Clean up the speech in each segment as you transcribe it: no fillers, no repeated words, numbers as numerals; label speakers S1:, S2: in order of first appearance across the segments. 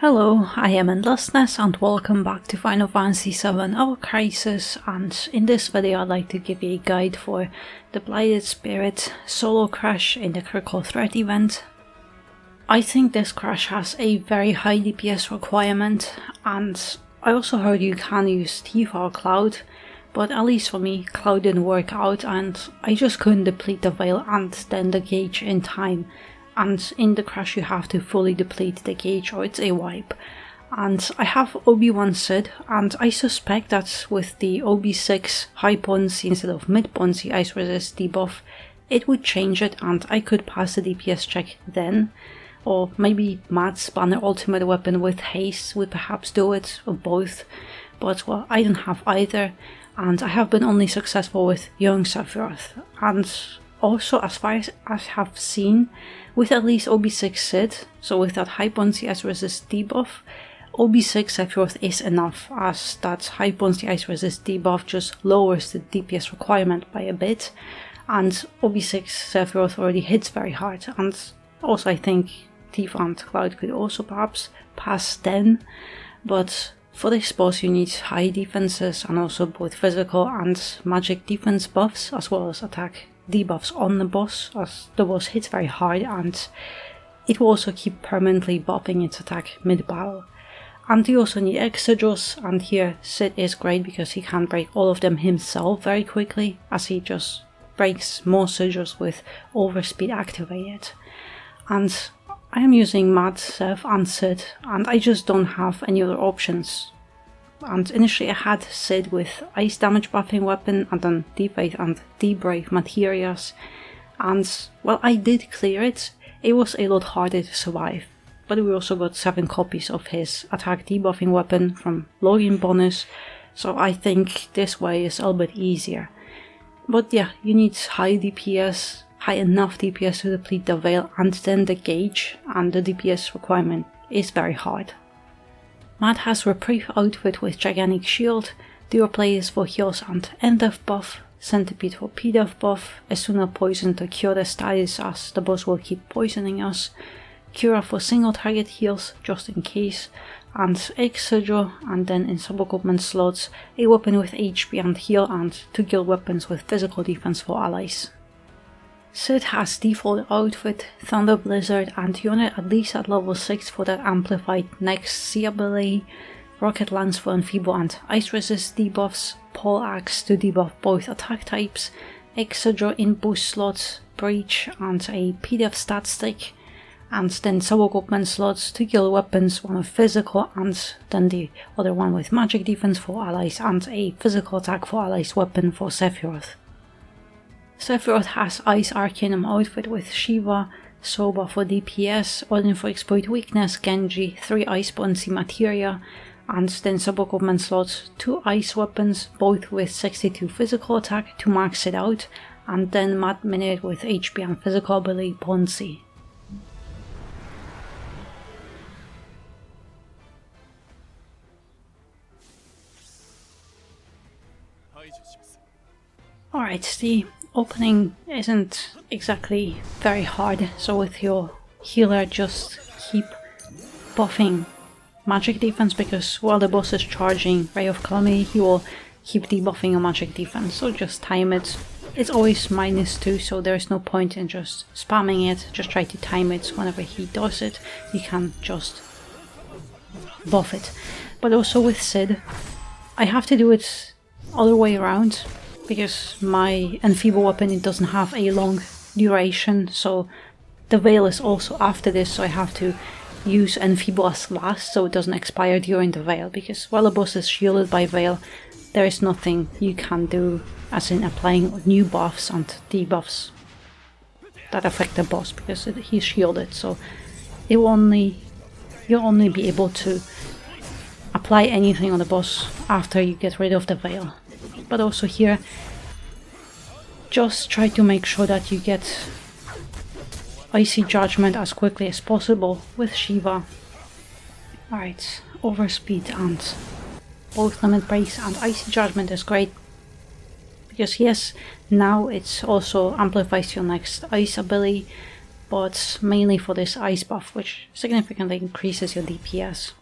S1: Hello, I am Endlessness and welcome back to Final Fantasy VII Our Crisis, and in this video I'd like to give you a guide for the Blighted Spirit Solo Crash in the Critical Threat event. I think this crash has a very high DPS requirement, and I also heard you can use Tifa or Cloud, but at least for me Cloud didn't work out and I just couldn't deplete the Veil and then the gauge in time. And in the crash you have to fully deplete the gauge or it's a wipe. And I have OB1 Sid, and I suspect that with the OB6 high potency instead of mid potency ice resist debuff, it would change it and I could pass the DPS check then. Or maybe Matt's banner ultimate weapon with haste would perhaps do it, or both. But well, I don't have either, and I have been only successful with young Sephiroth. And also, as far as I have seen, with at least OB6 Sid, so with that high potency ice resist debuff, OB6 Sephiroth is enough, as that high potency ice resist debuff just lowers the DPS requirement by a bit, and OB6 Sephiroth already hits very hard, and also I think Tifa and Cloud could also perhaps pass then, but for this boss you need high defenses and also both physical and magic defense buffs, as well as attack debuffs on the boss, as the boss hits very hard and it will also keep permanently buffing its attack mid-battle. And you also need X sigils, and here Sid is great because he can break all of them himself very quickly, as he just breaks more sigils with overspeed activated. And I am using Matt, Seth and Sid, and I just don't have any other options. And initially I had Sid with ice damage buffing weapon and then D-Faith and D-Brave materials, and well, I did clear it. It was a lot harder to survive, but we also got 7 copies of his attack debuffing weapon from login bonus, so I think this way is a little bit easier. But yeah, you need high DPS, high enough DPS to deplete the Veil and then the gauge, and the DPS requirement is very hard. Matt has Reprieve outfit with Gigantic Shield, Dual Players for heals and End-Death buff, Centipede for P-Death buff, Esuna Poison to cure the status as the boss will keep poisoning us, Cura for single target heals just in case, and X Sigil, and then in sub-equipment slots a weapon with HP and heal and 2 guild weapons with physical defense for allies. Sid has default outfit, Thunder Blizzard, and unit at least at level 6 for that amplified next C ability, Rocket Lance for Enfeeble and Ice Resist debuffs, Pole Axe to debuff both attack types, X Sigil in boost slots, Breach and a PDF stat stick, and then sub-equipment slots, 2 guild weapons, one with physical and then the other one with magic defense for allies, and a physical attack for allies weapon for Sephiroth. Sephiroth has Ice Arcanum outfit with Shiva, Soba for DPS, Odin for Exploit Weakness, Genji, 3 Ice Potency Materia, and then sub-equipment slots, 2 Ice weapons, both with 62 physical attack to max it out, and then Matt Minute with HP and physical ability Potency. Alright, the opening isn't exactly very hard, so with your healer just keep buffing magic defense, because while the boss is charging Ray of Calamity he will keep debuffing your magic defense, so just time it. It's always -2, so there's no point in just spamming it, just try to time it. Whenever he does it you can just buff it. But also with Sid I have to do it other way around, because my Enfeeble weapon, it doesn't have a long duration, so the Veil is also after this, so I have to use Enfeeble as last so it doesn't expire during the Veil, because while the boss is shielded by Veil there is nothing you can do, as in applying new buffs and debuffs that affect the boss, because he's shielded, so you'll only be able to apply anything on the boss after you get rid of the Veil. But also here, just try to make sure that you get Icy Judgment as quickly as possible with Shiva. Alright, Overspeed and both Limit Breaks and Icy Judgment is great, Because yes, now it also amplifies your next ice ability, but mainly for this ice buff, which significantly increases your DPS.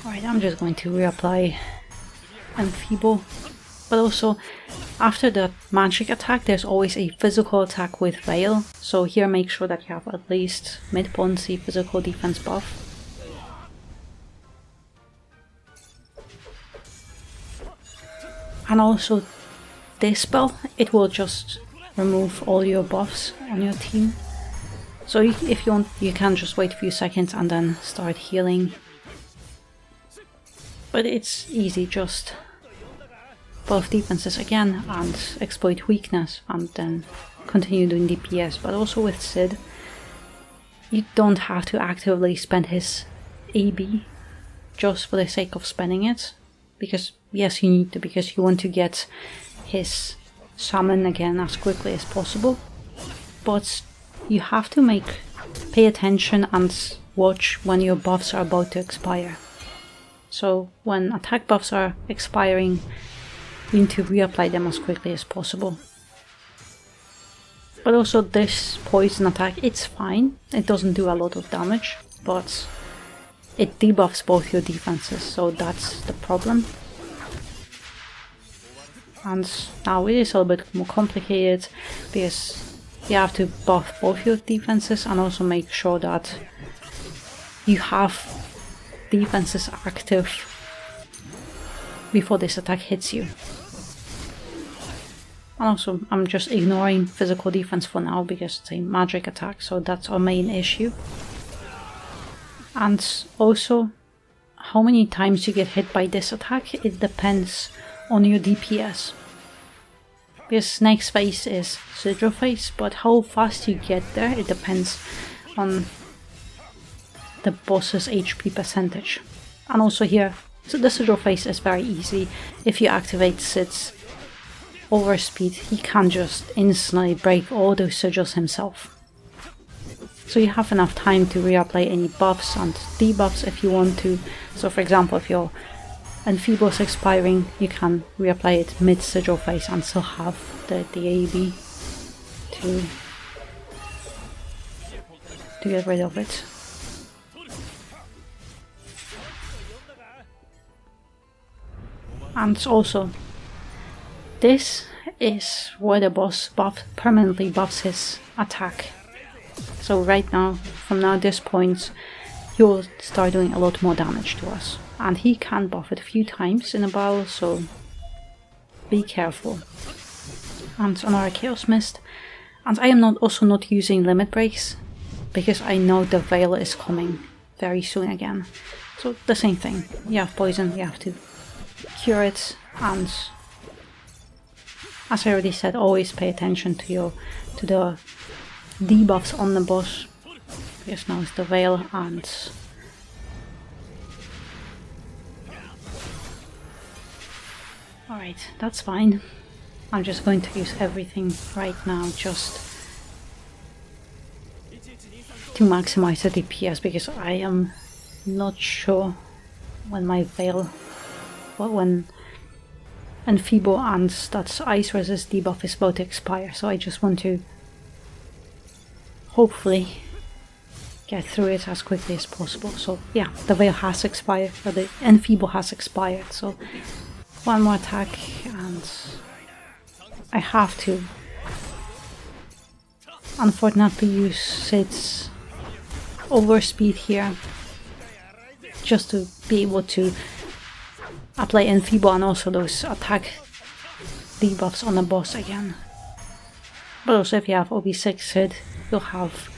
S1: Alright, I'm just going to reapply Enfeeble. But also, after the magic attack, there's always a physical attack with Veil. So here make sure that you have at least mid-potency physical defense buff. And also, this spell, it will just remove all your buffs on your team. So if you want, you can just wait a few seconds and then start healing. But it's easy, just buff defenses again and exploit weakness and then continue doing DPS. But also with Sid, you don't have to actively spend his AB just for the sake of spending it. Because yes, you need to, because you want to get his summon again as quickly as possible. But you have to pay attention and watch when your buffs are about to expire. So when attack buffs are expiring, you need to reapply them as quickly as possible. But also this poison attack, it's fine. It doesn't do a lot of damage, but it debuffs both your defenses, so that's the problem. And now it is a little bit more complicated because you have to buff both your defenses and also make sure that you have defenses active before this attack hits you. And also, I'm just ignoring physical defense for now because it's a magic attack, so that's our main issue. And also, how many times you get hit by this attack, it depends on your DPS. Because next phase is Sigil phase, but how fast you get there, it depends on the boss's HP percentage. And also here, so the Sigil phase is very easy. If you activate Sid's overspeed, he can just instantly break all those sigils himself. So you have enough time to reapply any buffs and debuffs if you want to. So for example, if your Enfeeble is expiring, you can reapply it mid-sigil phase and still have the AEB to get rid of it. And also, this is where the boss permanently buffs his attack. So right now, from now this point, he will start doing a lot more damage to us. And he can buff it a few times in a battle, so be careful. And another Chaos Mist. And I am also not using limit breaks, because I know the Veil is coming very soon again. So the same thing, you have poison, you have to cure it, and as I already said, always pay attention to the debuffs on the boss, because now it's the Veil, and alright, that's fine. I'm just going to use everything right now just to maximize the DPS, because I am not sure when my Veil, when Enfeeble and that Ice Resist debuff is about to expire, so I just want to hopefully get through it as quickly as possible. So yeah, the Veil has expired, or the Enfeeble has expired, so one more attack and I have to unfortunately use Sid's overspeed here just to be able to apply Enfeeble and also those attack debuffs on the boss again. But also if you have OB6 Sid, you'll have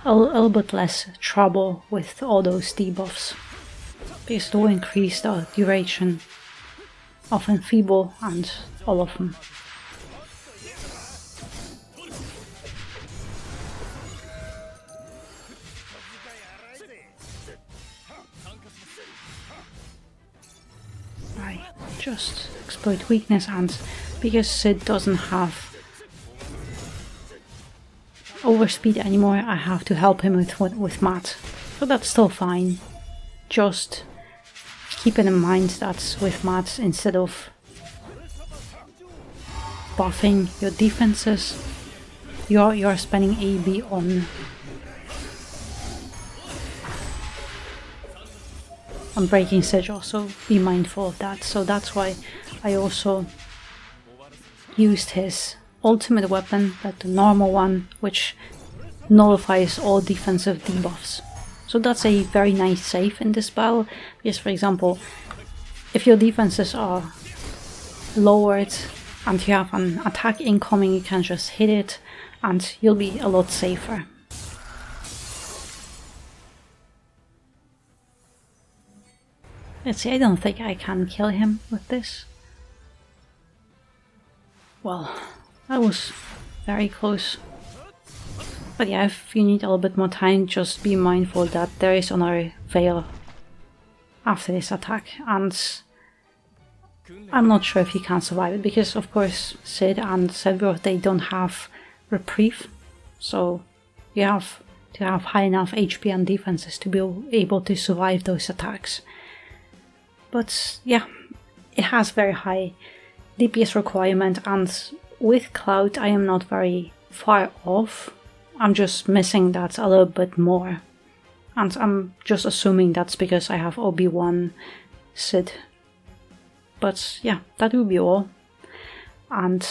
S1: a little bit less trouble with all those debuffs, because it will increase the duration of Enfeeble and all of them. Right, just exploit weakness, and because Sid doesn't have overspeed anymore, I have to help him with Mat. So that's still fine. Just keeping in mind that with mats, instead of buffing your defenses, you're spending AB on breaking sigil, so be mindful of that. So that's why I also used his ultimate weapon, but the normal one, which nullifies all defensive debuffs. So that's a very nice save in this battle, because for example, if your defenses are lowered and you have an attack incoming, you can just hit it and you'll be a lot safer. Let's see, I don't think I can kill him with this. Well, that was very close. But yeah, if you need a little bit more time, just be mindful that there is another Veil after this attack, and I'm not sure if he can survive it, because of course Sid and Sephiroth, they don't have reprieve, so you have to have high enough HP and defenses to be able to survive those attacks. But yeah, it has very high DPS requirement, and with Cloud I am not very far off. I'm just missing that a little bit more, and I'm just assuming that's because I have Obi-Wan Sid. But yeah, that will be all, and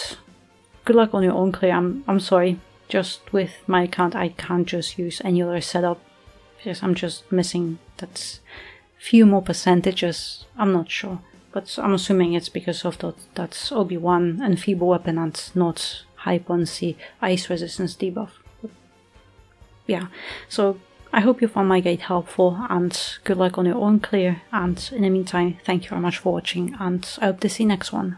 S1: good luck on your own clear. I'm sorry, just with my account I can't just use any other setup, because I'm just missing that few more percentages. I'm not sure, but I'm assuming it's because of that's Obi-Wan and feeble weapon and not high potency ice resistance debuff. But yeah, so I hope you found my guide helpful, and good luck on your own clear, and in the meantime, thank you very much for watching, and I hope to see you next one.